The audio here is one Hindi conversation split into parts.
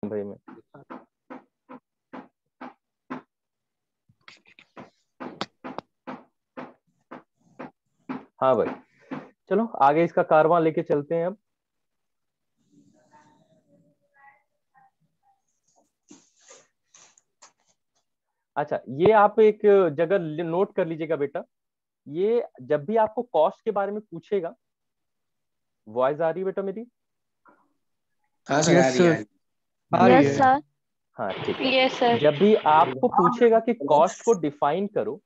भाई मैं हाँ भाई, चलो आगे इसका कारवां लेके चलते हैं अब। अच्छा, ये आप एक जगह नोट कर लीजिएगा बेटा, ये जब भी आपको कॉस्ट के बारे में पूछेगा, वॉइस आ रही है बेटा मेरी? हाँ सर, आ रही है। आ रही यस है। सर। हाँ ठीक है। Yes sir. जब भी आपको पूछेगा कि कॉस्ट को डिफाइन करो,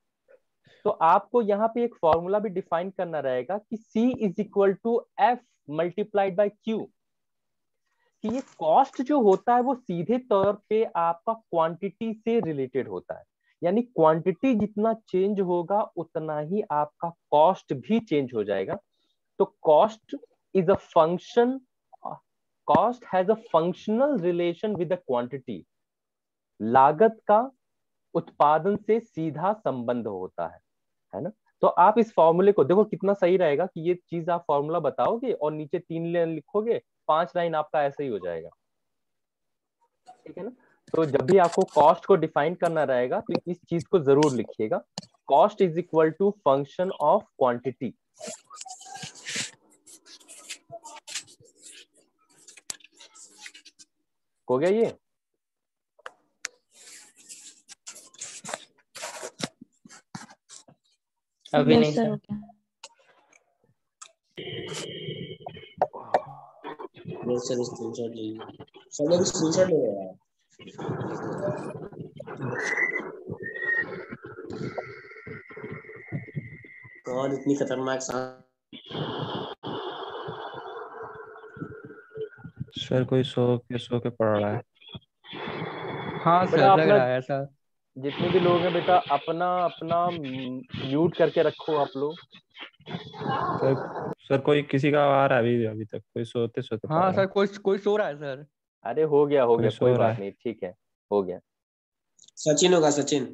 तो आपको यहाँ पे एक फॉर्मूला भी डिफाइन करना रहेगा कि C is equal to F multiplied by Q. कि ये कॉस्ट जो होता है वो सीधे तौर पे आपका क्वांटिटी से रिलेटेड होता है, यानी क्वांटिटी जितना चेंज होगा उतना ही आपका कॉस्ट भी चेंज हो जाएगा। तो cost is a function, cost has a functional relation with the quantity. लागत का उत्पादन से सीधा संबंध होता है ना? तो आप इस फॉर्मूले को देखो, कितना सही रहेगा कि ये चीज आप फॉर्मूला बताओगे और नीचे 3 लाइन लिखोगे, 5 लाइन आपका ऐसे ही हो जाएगा, ठीक है ना? तो जब भी आपको कॉस्ट को डिफाइन करना रहेगा तो इस चीज को जरूर लिखिएगा, cost is equal to function of quantity. हो गया ये? अभी नहीं सर सर। हो गया। यस सर, स्क्रीनशॉट लीजिए। सर लोग स्क्रीनशॉट ले रहे हैं। कौन इतनी खतरनाक सांप? सर कोई सो के पढ़ रहा है। हाँ बेटा सर, लग अपना रहा है ऐसा। जितने भी लोग हैं बेटा, अपना अपना म्यूट करके रखो आप लोग। सर कोई किसी का आ रहा है अभी अभी तक, कोई सोते सोते पढ़ हाँ रहा सर, है। कोई सो रहा है सर। अरे हो गया कोई कोई सो रहा बात है। नहीं, ठीक है, हो गया। सचिन होगा, सचिन।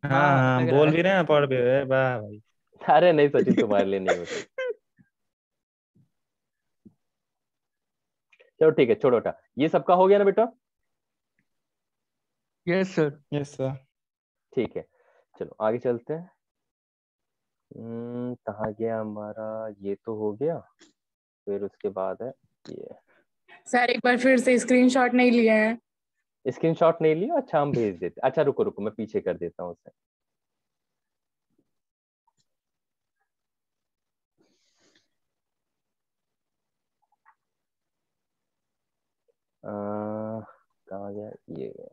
हाँ हाँ हाँ, लग रहा बोल भी रहे है। हैं पढ़ भी रहे हैं, वाह भाई। अरे नहीं सचिन, तुम्हारे लिए नहीं होता। चलो ठीक है, छोड़ो बेटा, ये सबका हो गया ना बेटा? Yes sir. Yes sir. ठीक है, चलो आगे चलते हैं। कहाँ गया हमारा? ये तो हो गया, फिर उसके बाद है ये। सर एक बार फिर से स्क्रीनशॉट नहीं लिया है। स्क्रीनशॉट नहीं लिया? अच्छा हम भेज देते, अच्छा रुको रुको मैं पीछे कर देता हूँ उसे। कहाँ गया ये?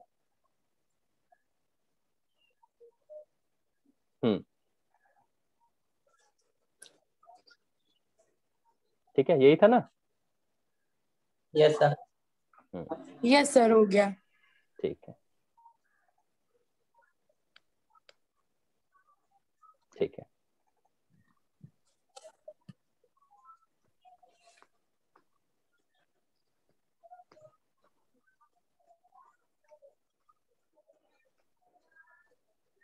हम्म, ठीक है, यही था ना? Yes sir. यस सर हो गया। ठीक है, ठीक है।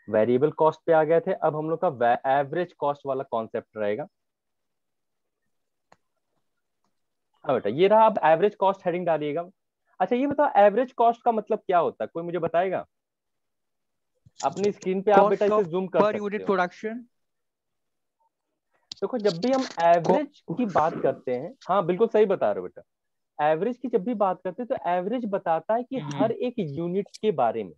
वेरिएबल कॉस्ट पे आ गए थे, अब हम लोग का एवरेज कॉस्ट वाला कॉन्सेप्ट रहेगा। हाँ बेटा, ये रहा, अब एवरेज कॉस्ट हेडिंग डालिएगा। अच्छा ये बताओ, एवरेज कॉस्ट का मतलब क्या होता है, कोई मुझे बताएगा? अपनी स्क्रीन पे आप बेटा कॉस्ट इसे ऑफ जूम कर पर सकते यूनिट हो। प्रोडक्शन। देखो जब भी हम एवरेज की बात करते हैं, हाँ बिल्कुल सही बता रहे हो बेटा, एवरेज की जब भी बात करते हैं तो एवरेज बताता है कि हर एक यूनिट के बारे में,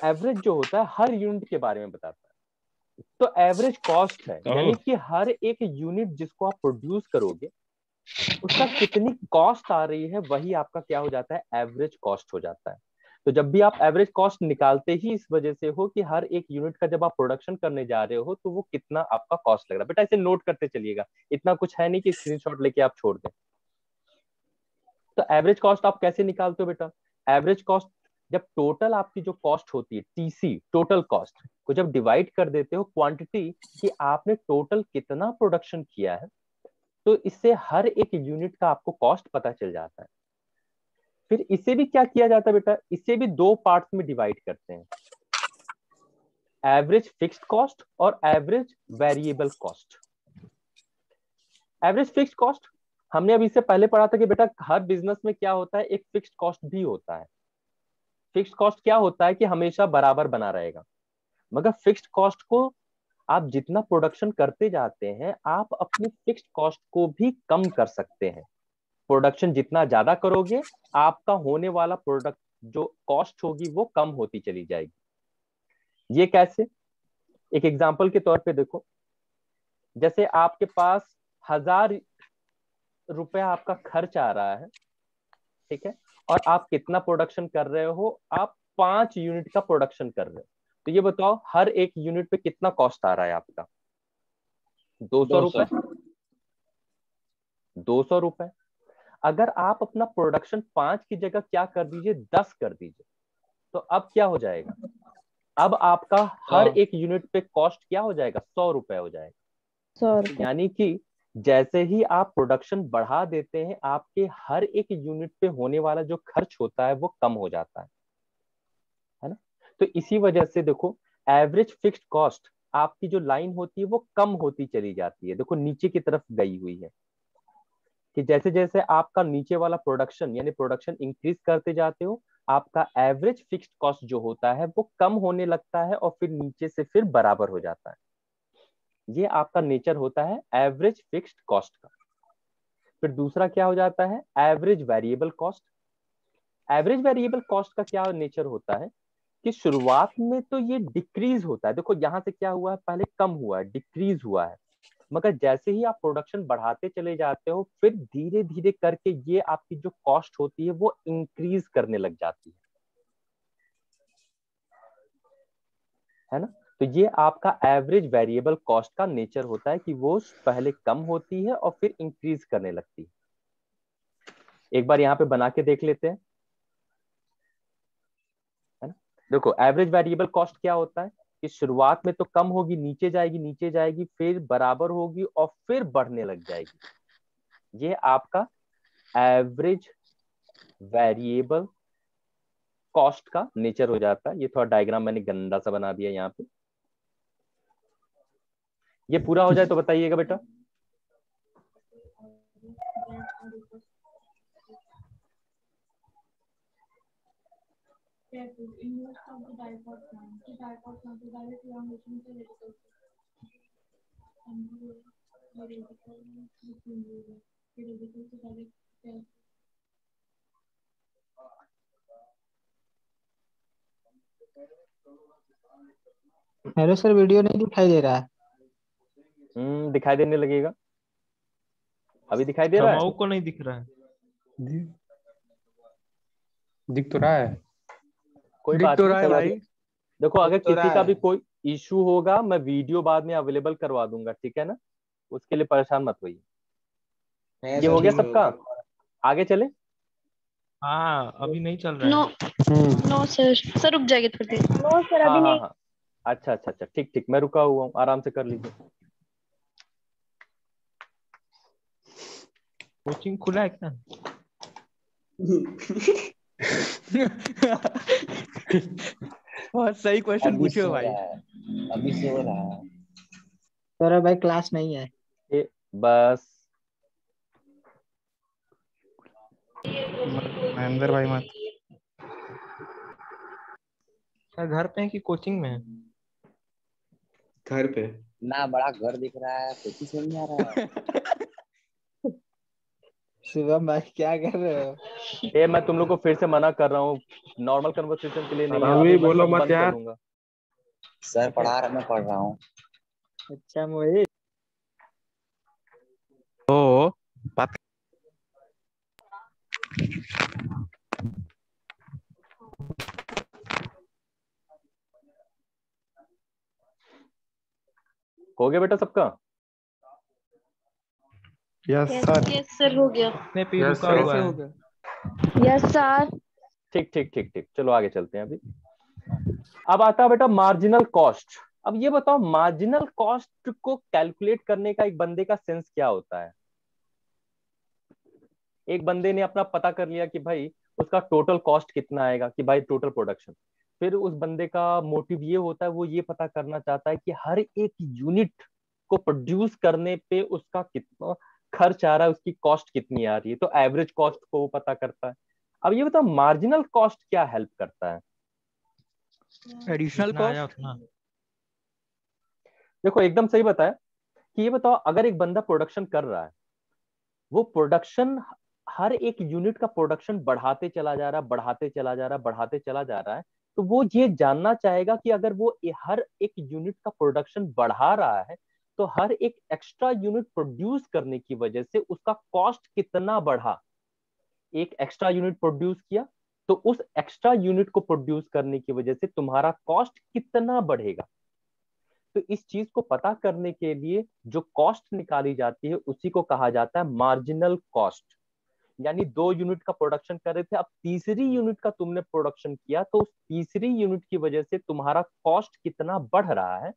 एवरेज जो होता है हर यूनिट के बारे में बताता है। तो एवरेज कॉस्ट है, यानी कि हर एक यूनिट जिसको आप प्रोड्यूस करोगे उसका कितनी कॉस्ट आ रही है, वही आपका क्या हो जाता है, एवरेज कॉस्ट हो जाता है। तो जब भी आप एवरेज कॉस्ट निकालते ही इस वजह से हो कि हर एक यूनिट का जब आप प्रोडक्शन करने जा रहे हो तो वो कितना आपका कॉस्ट लग रहा है। बेटा इसे नोट करते चलिएगा, इतना कुछ है नहीं कि स्क्रीनशॉट लेके आप छोड़ दें। तो एवरेज कॉस्ट आप कैसे निकालते हो बेटा? एवरेज कॉस्ट जब टोटल आपकी जो कॉस्ट होती है, टीसी टोटल कॉस्ट को जब डिवाइड कर देते हो क्वांटिटी कि आपने टोटल कितना प्रोडक्शन किया है, तो इससे हर एक यूनिट का आपको कॉस्ट पता चल जाता है। फिर इसे भी क्या किया जाता है बेटा, इसे भी दो पार्ट्स में डिवाइड करते हैं, एवरेज फिक्स्ड कॉस्ट और average variable cost. Average fixed cost हमने अभी इससे पहले पढ़ा था कि बेटा हर बिजनेस में क्या होता है, एक फिक्स्ड कॉस्ट भी होता है। फिक्स्ड कॉस्ट क्या होता है कि हमेशा बराबर बना रहेगा, मगर फिक्स्ड कॉस्ट को आप जितना प्रोडक्शन करते जाते हैं आप अपनी फिक्स्ड कॉस्ट को भी कम कर सकते हैं। प्रोडक्शन जितना ज्यादा करोगे आपका होने वाला प्रोडक्ट जो कॉस्ट होगी वो कम होती चली जाएगी। ये कैसे? एक एग्जांपल के तौर पे देखो, जैसे आपके पास 1000 रुपया आपका खर्च आ रहा है, ठीक है, और आप कितना प्रोडक्शन कर रहे हो, आप 5 यूनिट का प्रोडक्शन कर रहे हो, तो ये बताओ हर एक यूनिट पे कितना कॉस्ट आ रहा है आपका? 200 रुपए। 200 रुपए। अगर आप अपना प्रोडक्शन 5 की जगह क्या कर दीजिए, 10 कर दीजिए, तो अब क्या हो जाएगा? अब आपका हर एक यूनिट पे कॉस्ट क्या हो जाएगा? 100 रुपए हो जाएगा। 100 रुपए। यानी कि जैसे ही आप प्रोडक्शन बढ़ा देते हैं आपके हर एक यूनिट पे होने वाला जो खर्च होता है वो कम हो जाता है ना? तो इसी वजह से देखो एवरेज फिक्स्ड कॉस्ट आपकी जो लाइन होती है वो कम होती चली जाती है। देखो नीचे की तरफ गई हुई है कि जैसे जैसे आपका नीचे वाला प्रोडक्शन यानी प्रोडक्शन इंक्रीज करते जाते हो आपका एवरेज फिक्स्ड कॉस्ट जो होता है वो कम होने लगता है और फिर नीचे से फिर बराबर हो जाता है। ये आपका नेचर होता है एवरेज फिक्स्ड कॉस्ट का। फिर दूसरा क्या हो जाता है? Average variable cost. Average variable cost का क्या नेचर होता है कि शुरुआत में तो ये डिक्रीज होता है। देखो यहां से क्या हुआ है, पहले कम हुआ है, डिक्रीज हुआ है, मगर जैसे ही आप प्रोडक्शन बढ़ाते चले जाते हो फिर धीरे धीरे करके ये आपकी जो कॉस्ट होती है वो इंक्रीज करने लग जाती है ना? तो ये आपका एवरेज वेरिएबल कॉस्ट का नेचर होता है कि वो पहले कम होती है और फिर इंक्रीज करने लगती है। एक बार यहाँ पे बना के देख लेते हैं, है ना? देखो एवरेज वेरिएबल कॉस्ट क्या होता है कि शुरुआत में तो कम होगी, नीचे जाएगी, फिर बराबर होगी और फिर बढ़ने लग जाएगी। ये आपका एवरेज वेरिएबल कॉस्ट का नेचर हो जाता है। ये थोड़ा डायग्राम मैंने गंदा सा बना दिया यहाँ पे। ये पूरा हो जाए तो बताइएगा बेटा। हेलो सर, वीडियो नहीं दिखाई दे रहा है। दिखाई देने लगेगा। अभी दिखाई दे रहा है? समाऊ को नहीं दिख रहा है। दिख तो रहा है। कोई दिख बात तो नहीं, रहा है चलो भाई। देखो अगर तो किसी रहा का है। भी कोई इशू होगा मैं वीडियो बाद में अवेलेबल करवा दूंगा, ठीक है ना? उसके लिए परेशान मत होइए। ये हो गया सबका, आगे चले। हाँ अभी नहीं चल रहा नो है। नो सर रुक जाइए थोड़ी देर। नो सर हाँ अभी हाँ नहीं। हाँ, अच्छा अच्छा अच्छा, ठीक ठीक, मैं रुका हुआ हूँ, आराम से कर लीजिए। कोचिंग खुला है क्या? बहुत सही क्वेश्चन पूछे हो भाई। अभी सो रहा है। सर भाई क्लास नहीं है। बस महेंद्र भाई मत। क्या घर पे है कि कोचिंग में है? घर पे। ना बड़ा घर दिख रहा है, कुछ ही समझ नहीं आ रहा है। शिवम भाई क्या कर रहे हो? ये मैं तुम लोग को फिर से मना कर रहा हूँ, नॉर्मल कन्वर्सेशन के लिए नहीं है, हरामी अभी मैं बोलो सब मत बंद यार। करूंगा। सर पढ़ा रहा, मैं पढ़ रहा हूँ। अच्छा मोहित। तो बात हो गया बेटा सबका? Yes sir. यस सर हो गया। अपने पे Yes, रुका sir. हुआ कैसे है। हो गया? Yes sir. ठीक ठीक ठीक ठीक, चलो आगे चलते हैं। अभी अब आता है बेटा मार्जिनल कॉस्ट। अब ये बताओ मार्जिनल कॉस्ट को कैलकुलेट करने का एक बंदे का सेंस क्या होता है? एक बंदे ने अपना पता कर लिया कि भाई उसका टोटल कॉस्ट कितना आएगा, कि भाई टोटल प्रोडक्शन। फिर उस बंदे का मोटिव ये होता है, वो ये पता करना चाहता है कि हर एक यूनिट को प्रोड्यूस करने पे उसका कितना खर्च आ रहा है उसकी कॉस्ट कितनी आ रही है, तो एवरेज कॉस्ट को वो पता करता है। अब ये बताओ मार्जिनल कॉस्ट क्या हेल्प करता है? एडिशनल जितना आया कॉस्ट। उतना। देखो एकदम सही बताया कि ये बताओ अगर एक बंदा प्रोडक्शन कर रहा है, वो प्रोडक्शन हर एक यूनिट का प्रोडक्शन बढ़ाते चला जा रहा है, बढ़ाते चला जा रहा है, बढ़ाते चला जा रहा है, तो वो ये जानना चाहेगा कि अगर वो हर एक यूनिट का प्रोडक्शन बढ़ा रहा है तो हर एक एक्स्ट्रा यूनिट प्रोड्यूस करने की वजह से उसका कॉस्ट कितना बढ़ा। एक एक्स्ट्रा यूनिट प्रोड्यूस किया तो उस एक्स्ट्रा यूनिट को प्रोड्यूस करने की वजह से तुम्हारा कॉस्ट कितना बढ़ेगा। तो इस चीज को पता करने के लिए जो कॉस्ट निकाली जाती है उसी को कहा जाता है मार्जिनल कॉस्ट। यानी 2 यूनिट का प्रोडक्शन कर रहे थे, अब तीसरी यूनिट का तुमने प्रोडक्शन किया तो उस तीसरी यूनिट की वजह से तुम्हारा कॉस्ट कितना बढ़ रहा है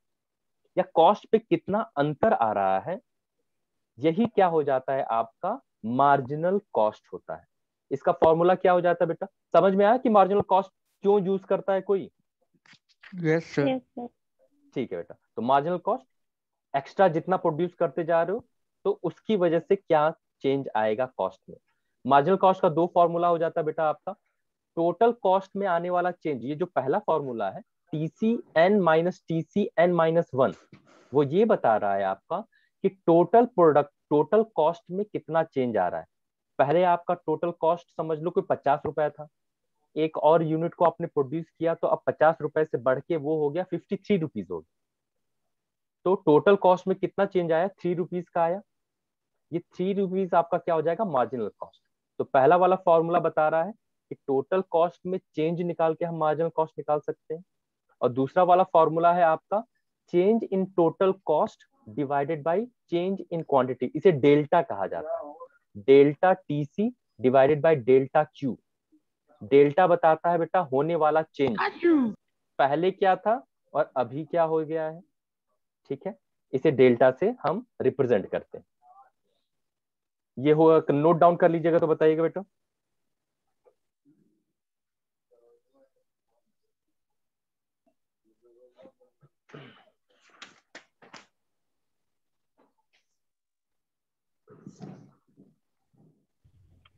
या कॉस्ट पे कितना अंतर आ रहा है, यही क्या हो जाता है आपका मार्जिनल कॉस्ट होता है। इसका फॉर्मूला क्या हो जाता है बेटा? समझ में आया कि मार्जिनल कॉस्ट क्यों यूज करता है कोई? Yes sir. Yes sir. ठीक है बेटा, तो मार्जिनल कॉस्ट एक्स्ट्रा जितना प्रोड्यूस करते जा रहे हो तो उसकी वजह से क्या चेंज आएगा कॉस्ट में। मार्जिनल कॉस्ट का 2 फॉर्मूला हो जाता है बेटा आपका। टोटल कॉस्ट में आने वाला चेंज, ये जो पहला फॉर्मूला है TCN माइनस TCN माइनस 1, वो ये बता रहा है आपका कि टोटल कॉस्ट में कितना चेंज आ रहा है। पहले आपका टोटल कॉस्ट समझ लो कोई 50 रुपए था, एक और यूनिट को आपने प्रोड्यूस किया तो अब 50 रुपए से बढ़ के वो हो गया 53 रुपीज हो गया। तो टोटल कॉस्ट में कितना चेंज आया? 3 रुपीज का आया। ये 3 रुपीज आपका क्या हो जाएगा? Marginal cost. तो पहला वाला फॉर्मूला बता रहा है कि टोटल कॉस्ट में चेंज निकाल के हम मार्जिनल कॉस्ट निकाल सकते हैं। और दूसरा वाला फॉर्मूला है आपका change in total cost divided by change in quantity, इसे डेल्टा कहा जाता है। Delta TC divided by delta Q। Delta बताता है बेटा होने वाला चेंज, पहले क्या था और अभी क्या हो गया है। ठीक है, इसे डेल्टा से हम रिप्रेजेंट करते हैं। ये हो नोट डाउन कर लीजिएगा तो बताइएगा बेटा।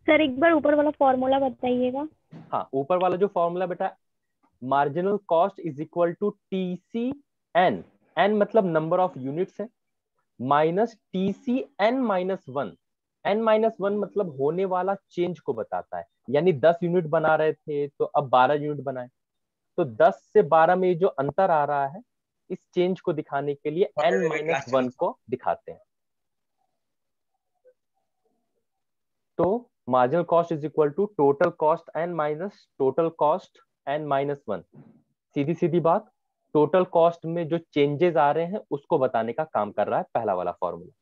सर एक बार ऊपर वाला फॉर्मूला बताइएगा। हाँ, ऊपर वाला जो फॉर्मूला बेटा, marginal cost is equal to TCN, N मतलब नंबर ऑफ यूनिट्स है, minus TCN minus 1। N minus 1 मतलब होने वाला चेंज को बताता है। यानी 10 यूनिट बना रहे थे तो अब 12 यूनिट बनाए, तो 10 से 12 में जो अंतर आ रहा है इस चेंज को दिखाने के लिए N माइनस 1 को दिखाते हैं। तो marginal cost is equal to total cost N minus total cost N minus 1। सीधी सीधी बात, टोटल कॉस्ट में जो चेंजेस आ रहे हैं उसको बताने का काम कर रहा है पहला वाला फॉर्मूला।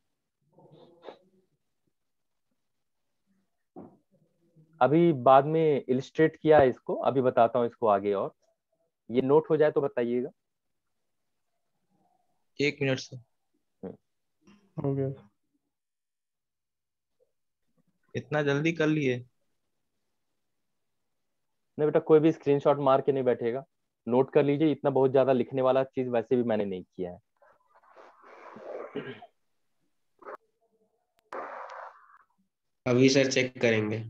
अभी बाद में इलिस्ट्रेट किया है इसको, अभी बताता हूँ इसको आगे। और ये नोट हो जाए तो बताइएगा। 1 मिनट से हो गया। इतना जल्दी कर लिए? नहीं बेटा, कोई भी स्क्रीनशॉट मार के नहीं बैठेगा, नोट कर लीजिए। इतना बहुत ज्यादा लिखने वाला चीज वैसे भी मैंने नहीं किया है। अभी सर चेक करेंगे।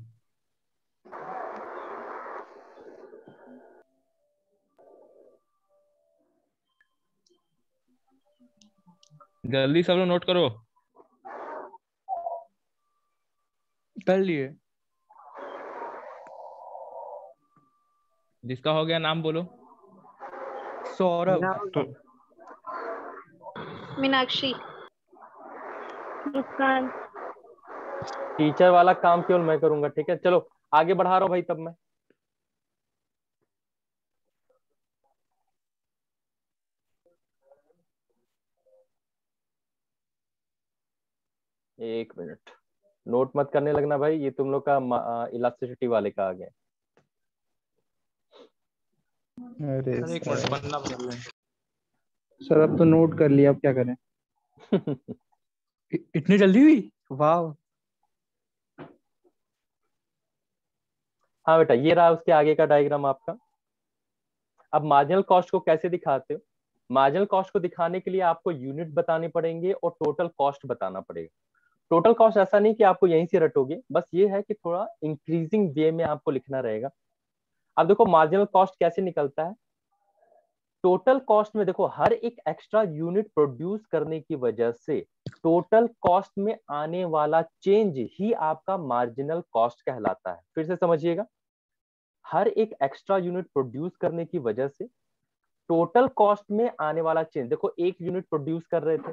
जल्दी सब लोग नोट करो। कर लिए। जिसका हो गया नाम बोलो। सौरभ। मीनाक्षी। मुस्कान। टीचर वाला काम केवल मैं करूंगा, ठीक है? चलो आगे बढ़ा रहा हूं भाई। तब मैं एक मिनट, नोट मत करने लगना भाई, ये तुम लोग का इलास्टिसिटी वाले का आ गया। अरे सर एक मिनट पन्ना बदल लें। सर अब तो नोट कर लिया, अब क्या करें? इतनी जल्दी हुई? वाह। हाँ बेटा, ये रहा उसके आगे का डायग्राम आपका। अब मार्जिनल कॉस्ट को कैसे दिखाते हो? मार्जिनल कॉस्ट को दिखाने के लिए आपको यूनिट बताने पड़ेंगे और टोटल कॉस्ट बताना पड़ेगा। टोटल कॉस्ट ऐसा नहीं कि आपको यहीं से रटोगे, बस ये है कि थोड़ा इंक्रीजिंग वे में आपको लिखना रहेगा। अब देखो मार्जिनल कॉस्ट कैसे निकलता है। टोटल कॉस्ट में देखो हर एक एक्स्ट्रा यूनिट प्रोड्यूस करने की वजह से टोटल कॉस्ट में आने वाला चेंज ही आपका मार्जिनल कॉस्ट कहलाता है। फिर से समझिएगा, हर एक एक्स्ट्रा यूनिट प्रोड्यूस करने की वजह से टोटल कॉस्ट में आने वाला चेंज, देखो एक यूनिट प्रोड्यूस कर रहे थे,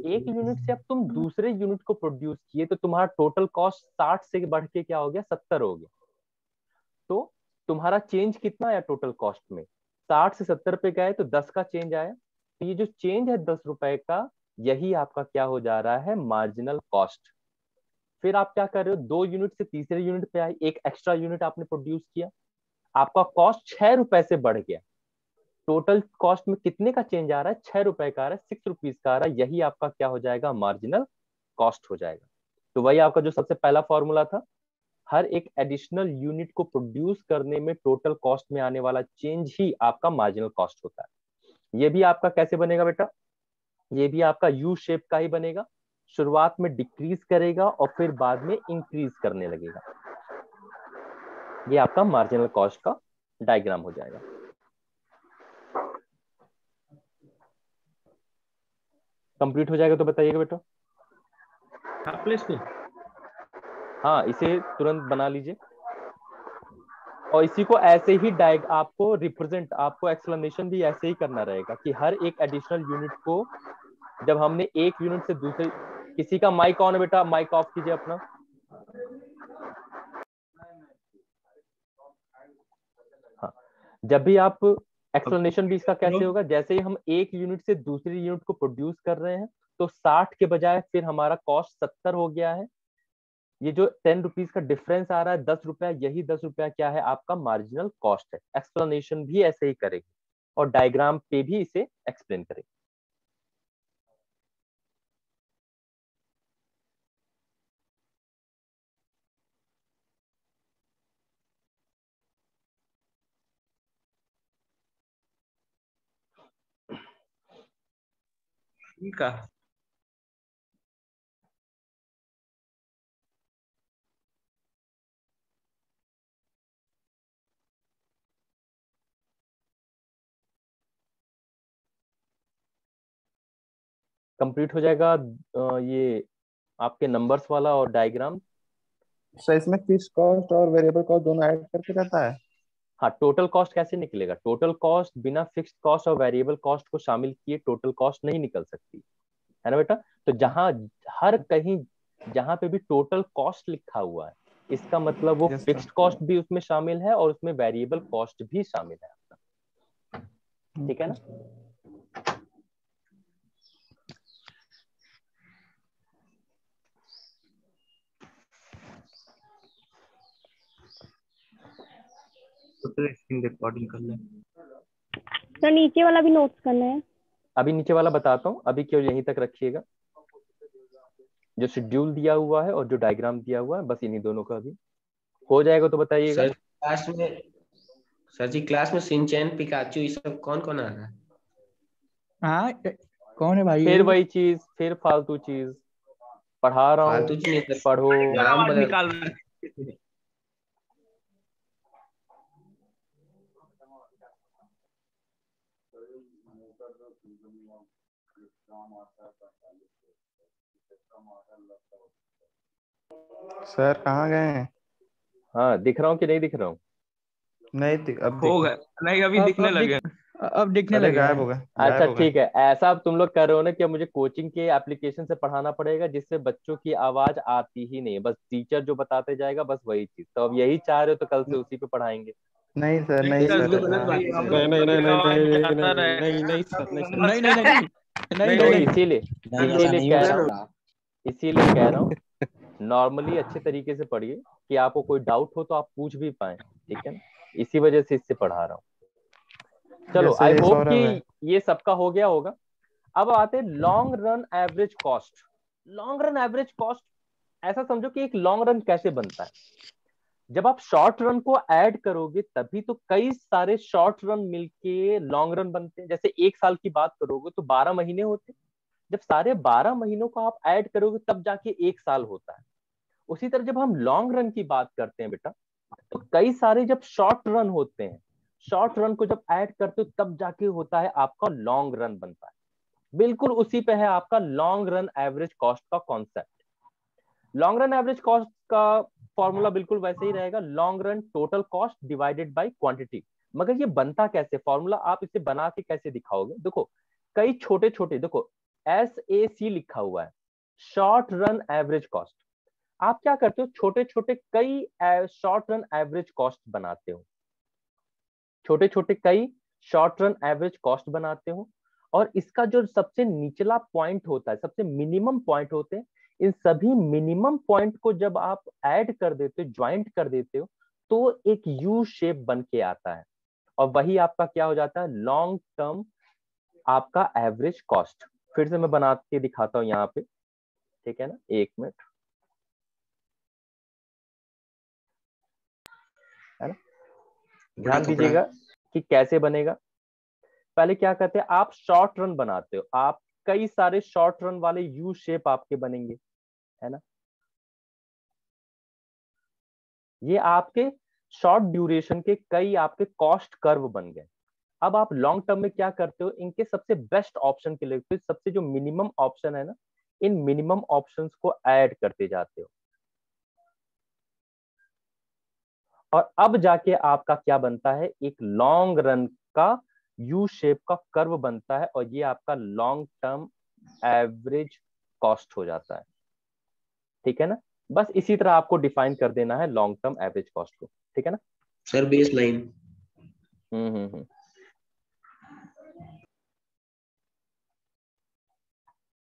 एक यूनिट से अब तुम दूसरे यूनिट को प्रोड्यूस किए तो तुम्हारा टोटल कॉस्ट 60 से बढ़ के क्या हो गया, 70 हो गया। तो तुम्हारा चेंज कितना आया टोटल कॉस्ट में, 60 से 70 पे गए तो 10 का चेंज आया। तो ये जो चेंज है 10 रुपए का, यही आपका क्या हो जा रहा है, मार्जिनल कॉस्ट। फिर आप क्या कर रहे हो, 2 यूनिट से तीसरे यूनिट पे आए, एक एक्स्ट्रा यूनिट आपने प्रोड्यूस किया, आपका कॉस्ट 6 रुपए से बढ़ गया। टोटल कॉस्ट में कितने का चेंज आ रहा है, 6 रुपए का आ रहा है, 6 रुपीज का आ रहा है, यही आपका क्या हो जाएगा, मार्जिनल कॉस्ट हो जाएगा। तो वही आपका जो सबसे पहला फॉर्मूला था, हर एक एडिशनल यूनिट को प्रोड्यूस करने में टोटल कॉस्ट में आने वाला चेंज ही आपका मार्जिनल कॉस्ट होता है। ये भी आपका कैसे बनेगा बेटा, ये भी आपका यू शेप का ही बनेगा, शुरुआत में डिक्रीज करेगा और फिर बाद में इंक्रीज करने लगेगा। ये आपका मार्जिनल कॉस्ट का डायग्राम हो जाएगा। कंप्लीट हो जाएगा तो बताइएगा बेटा। हाँ, इसे तुरंत बना लीजिए और इसी को ऐसे ही आपको रिप्रेजेंट, आपको एक्सप्लेनेशन भी ऐसे ही करना रहेगा कि हर एक एडिशनल यूनिट को जब हमने एक यूनिट से दूसरे, किसी का माइक ऑन है बेटा, माइक ऑफ कीजिए अपना। हाँ, जब भी आप एक्सप्लेनेशन भी इसका कैसे होगा, जैसे ही हम एक यूनिट से दूसरी यूनिट को प्रोड्यूस कर रहे हैं तो 60 के बजाय फिर हमारा कॉस्ट 70 हो गया है। ये जो 10 रुपीज का डिफरेंस आ रहा है, 10 रुपया, यही 10 रुपया क्या है, आपका मार्जिनल कॉस्ट है। एक्सप्लेनेशन भी ऐसे ही करेगी और डायग्राम पे भी इसे एक्सप्लेन करेगी। ठीक है। कंप्लीट हो जाएगा ये आपके नंबर्स वाला और डायग्राम। सर इसमें फिक्स कॉस्ट और वेरिएबल कॉस्ट दोनों ऐड करके रहता है। हाँ, टोटल कॉस्ट कैसे निकलेगा, टोटल कॉस्ट बिना फिक्स्ड कॉस्ट और वेरिएबल कॉस्ट को शामिल किए टोटल कॉस्ट नहीं निकल सकती है ना बेटा। तो जहां हर कहीं जहां पे भी टोटल कॉस्ट लिखा हुआ है, इसका मतलब वो Yes, फिक्स्ड कॉस्ट भी उसमें शामिल है और उसमें वेरिएबल कॉस्ट भी शामिल है आपका, ठीक है ना। तो फिर स्क्रीन रिकॉर्डिंग कर ले। तो नीचे वाला भी नोट्स करना है। अभी नीचे वाला बताता हूँ, अभी क्यों यहीं तक रखिएगा, जो शेड्यूल दिया हुआ है और जो डायग्राम दिया हुआ है, बस इन्हीं दोनों का भी हो जाएगा तो बताइएगा। सर जी क्लास में सिंचैन, पिकाचू ये सब कौन कौन आ रहा है? हाँ, कौन है भाई फिर ये? वही चीज, फिर फालतू चीज, पढ़ा रहा फालतू हूँ, चीज नहीं, पढ़ो। नाम बदल निकाल रहा है। सर कहाँ गए हैं? हाँ, दिख रहा हूँ कि नहीं दिख रहा हूँ? नहीं अब हो दिख गए नहीं, अभी दिखने लगे। अब दिखने अरे लगे गायब हैं। हो गए, अच्छा गायब हो गए। ठीक है, ऐसा अब तुम लोग कर रहे हो ना कि अब मुझे कोचिंग के एप्लीकेशन से पढ़ाना पड़ेगा जिससे बच्चों की आवाज आती ही नहीं है, बस टीचर जो बताते जाएगा बस वही चीज। तो अब यही चाह रहे हो तो कल से उसी पे पढ़ाएंगे। नहीं सर, नहीं नहीं सर, सर, जो गलत बात है, हम नहीं लोग नहीं नहीं की नहीं आवाज नहीं जाता नहीं रहेगा। नहीं नहीं सर, नहीं सर। नहीं नहीं नहीं नहीं तो नहीं इसीलिए नहीं, ऐसा इसीलिए नहीं कह हो रहा हूँ, सकता। इसीलिए कह रहा हूँ नॉर्मली अच्छे तरीके से पढ़िए कि आपको कोई डाउट हो तो आप पूछ भी पाए, ठीक है ना। इसी वजह से इससे पढ़ा रहा हूँ। चलो, जैसे आई ये होप सौरभ है। कि ये सबका हो गया होगा। अब आते हैं long run average cost. Long run average cost ऐसा समझो कि एक लॉन्ग रन कैसे बनता है। जब आप शॉर्ट रन को ऐड करोगे तभी तो कई सारे शॉर्ट रन मिलके लॉन्ग रन बनते हैं। जैसे एक साल की बात करोगे तो 12 महीने होते, जब सारे 12 महीनों को आप ऐड करोगे तब जाके 1 साल होता है। उसी तरह जब हम लॉन्ग रन की बात करते हैं बेटा, तो कई सारे जब शॉर्ट रन होते हैं, शॉर्ट रन को जब ऐड करते हो तब जाके होता है आपका लॉन्ग रन बनता है। बिल्कुल उसी पे है आपका लॉन्ग रन एवरेज कॉस्ट का concept. Long run average cost का फॉर्मूला बिल्कुल वैसे ही रहेगा, long run total cost divided by quantity. मगर ये बनता कैसे, फॉर्मूला आप इसे बना के कैसे दिखाओगे? देखो कई छोटे छोटे, देखो SAC लिखा हुआ है, शॉर्ट रन एवरेज कॉस्ट। आप क्या करते हो, छोटे छोटे कई शॉर्ट रन एवरेज कॉस्ट बनाते हो, छोटे छोटे कई शॉर्ट रन एवरेज कॉस्ट बनाते हो, और इसका जो सबसे निचला पॉइंट होता है, सबसे मिनिमम पॉइंट होते हैं, इन सभी मिनिमम पॉइंट को जब आप ऐड कर देते हो, ज्वाइंट कर देते हो, तो एक यू शेप बन के आता है, और वही आपका क्या हो जाता है, लॉन्ग टर्म आपका एवरेज कॉस्ट। फिर से मैं बना के दिखाता हूं यहाँ पे, ठीक है ना, 1 मिनट, है ना, ध्यान दीजिएगा कि कैसे बनेगा। पहले क्या करते हैं, आप शॉर्ट रन बनाते हो, आप कई सारे शॉर्ट रन वाले यू शेप आपके बनेंगे, है ना, ये आपके शॉर्ट ड्यूरेशन के कई आपके कॉस्ट कर्व बन गए। अब आप लॉन्ग टर्म में क्या करते हो, इनके सबसे बेस्ट ऑप्शन के लिए फिर सबसे जो मिनिमम ऑप्शन है ना, इन मिनिमम ऑप्शंस को ऐड करते जाते हो, और अब जाके आपका क्या बनता है, एक लॉन्ग रन का यू शेप का कर्व बनता है, और ये आपका लॉन्ग टर्म एवरेज कॉस्ट हो जाता है। ठीक है ना, बस इसी तरह आपको डिफाइन कर देना है लॉन्ग टर्म एवरेज कॉस्ट को। ठीक है ना सर, बेस लाइन।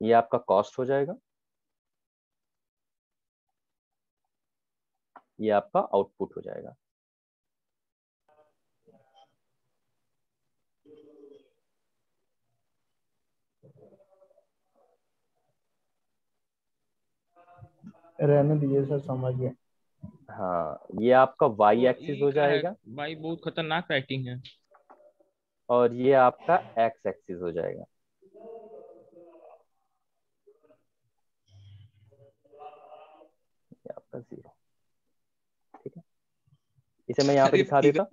ये आपका कॉस्ट हो जाएगा, ये आपका आउटपुट हो जाएगा। रहने दीजिए सर, समझ गए। हाँ, ये आपका वाई एक्सिस हो जाएगा, भाई बहुत खतरनाक राइटिंग है। और ये आपका एक्स एक्सिस हो जाएगा। ये आपका 0। ठीक है, इसे मैं यहाँ पे दिखा देता।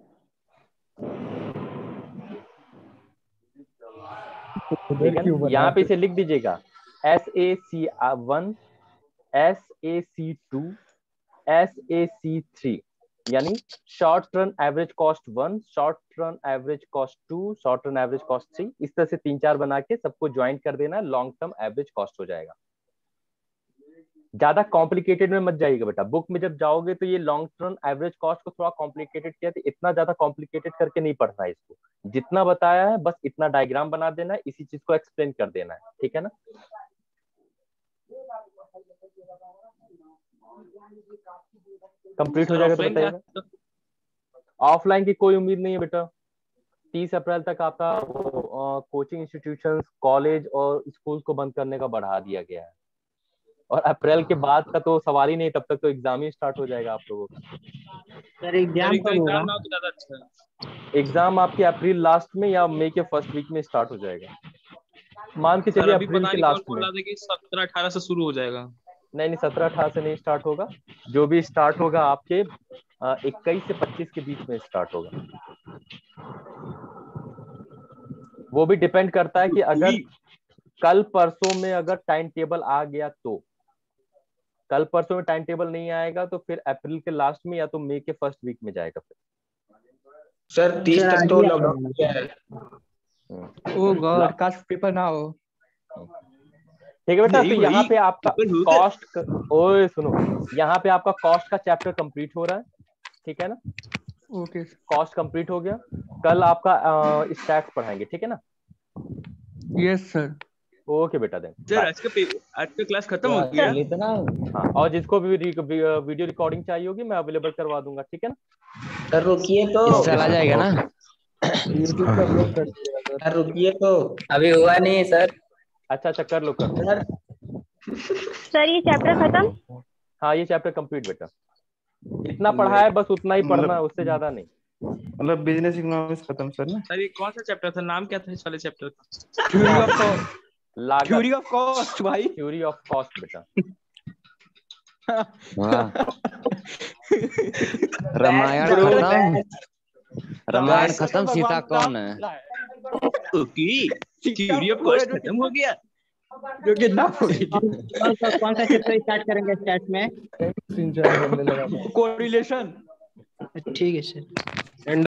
ठीक है ना, यहाँ पे इसे लिख दीजिएगा SAC1, SAC2, SAC3, यानी short run average cost 1, short run average cost 2, short run average cost 3, इस तरह से 3-4 बना के सबको ज्वाइन कर देना, लॉन्ग टर्म एवरेज कॉस्ट हो जाएगा। ज्यादा कॉम्प्लिकेटेड में मत जाइएगा बेटा, बुक में जब जाओगे तो ये लॉन्ग टर्म एवरेज कॉस्ट को थोड़ा कॉम्प्लिकेटेड किया, तो इतना ज्यादा कॉम्प्लिकेटेड करके नहीं पढ़ना है इसको, जितना बताया है बस इतना डायग्राम बना देना है, इसी चीज को एक्सप्लेन कर देना है। ठीक है ना, कंप्लीट हो जाएगा तो बताइएगा। ऑफलाइन की कोई उम्मीद नहीं है बेटा, 30 अप्रैल तक आपका कोचिंग इंस्टीट्यूशन, कॉलेज और स्कूल को बंद करने का बढ़ा दिया गया है, और अप्रैल के बाद का तो सवाल ही नहीं, तब तक तो एग्जाम ही स्टार्ट हो जाएगा आप लोगों का। सर एग्जाम कब होगा? एग्जाम आपके अप्रैल लास्ट में या मई के फर्स्ट वीक में स्टार्ट हो जाएगा, मान के चलिए अप्रैल के लास्ट में। 17-18 से शुरू हो जाएगा। नहीं 17-18 से नहीं स्टार्ट होगा, जो भी स्टार्ट होगा आपके 21 से 25 के बीच में स्टार्ट होगा। वो भी डिपेंड करता है कि अगर कल परसों में अगर टाइम टेबल आ गया तो, कल परसों में टाइम टेबल नहीं आएगा तो फिर अप्रैल के लास्ट में या तो मई के फर्स्ट वीक में जाएगा। फिर सर 30 तक तो लॉकडाउन हो गया है। ओ गॉड, काश पेपर ना हो। ठीक है बेटा, तो यहाँ पे आपका कॉस्ट, ओए सुनो, यहाँ पे आपका कॉस्ट का चैप्टर कंप्लीट हो रहा है। ठीक है ना, ओके, कॉस्ट कंप्लीट हो गया, कल आपका स्टैट्स पढ़ाएंगे। ठीक है ना, यस सर। ओके बेटा, देन सर आज का क्लास खत्म हो गया। हाँ, और जिसको भी वीडियो रिकॉर्डिंग चाहिए होगी मैं अवेलेबल करवा दूंगा। ठीक है ना, सर रुकिए तो, चला जाएगा ना, यूट्यूब पे अपलोड कर दीजिएगा सर रुकिए तो, अभी हुआ नहीं सर। अच्छा कर लो सर ये चैप्टर खत्म? हाँ, ये चैप्टर कंप्लीट बेटा, इतना पढ़ा है बस उतना ही पढ़ना है, उससे ज्यादा नहीं। मतलब बिजनेस इकोनॉमिक्स खत्म सर ना? सर ये कौन सा चैप्टर था, नाम क्या था इस वाले चैप्टर का? लागत, थ्योरी ऑफ कॉस्ट भाई। थ्योरी ऑफ कॉस्ट बेटा। वाह, रामायण खत्म, रामायण खत्म, सीता कौन है? ओके, थ्योरी ऑफ कॉस्ट खत्म हो गया। जो कि ना होगी कौन सा चैप्टर स्टार्ट करेंगे स्टार्ट में? सीन बनने लगा। कोरिलेशन। ठीक है सर।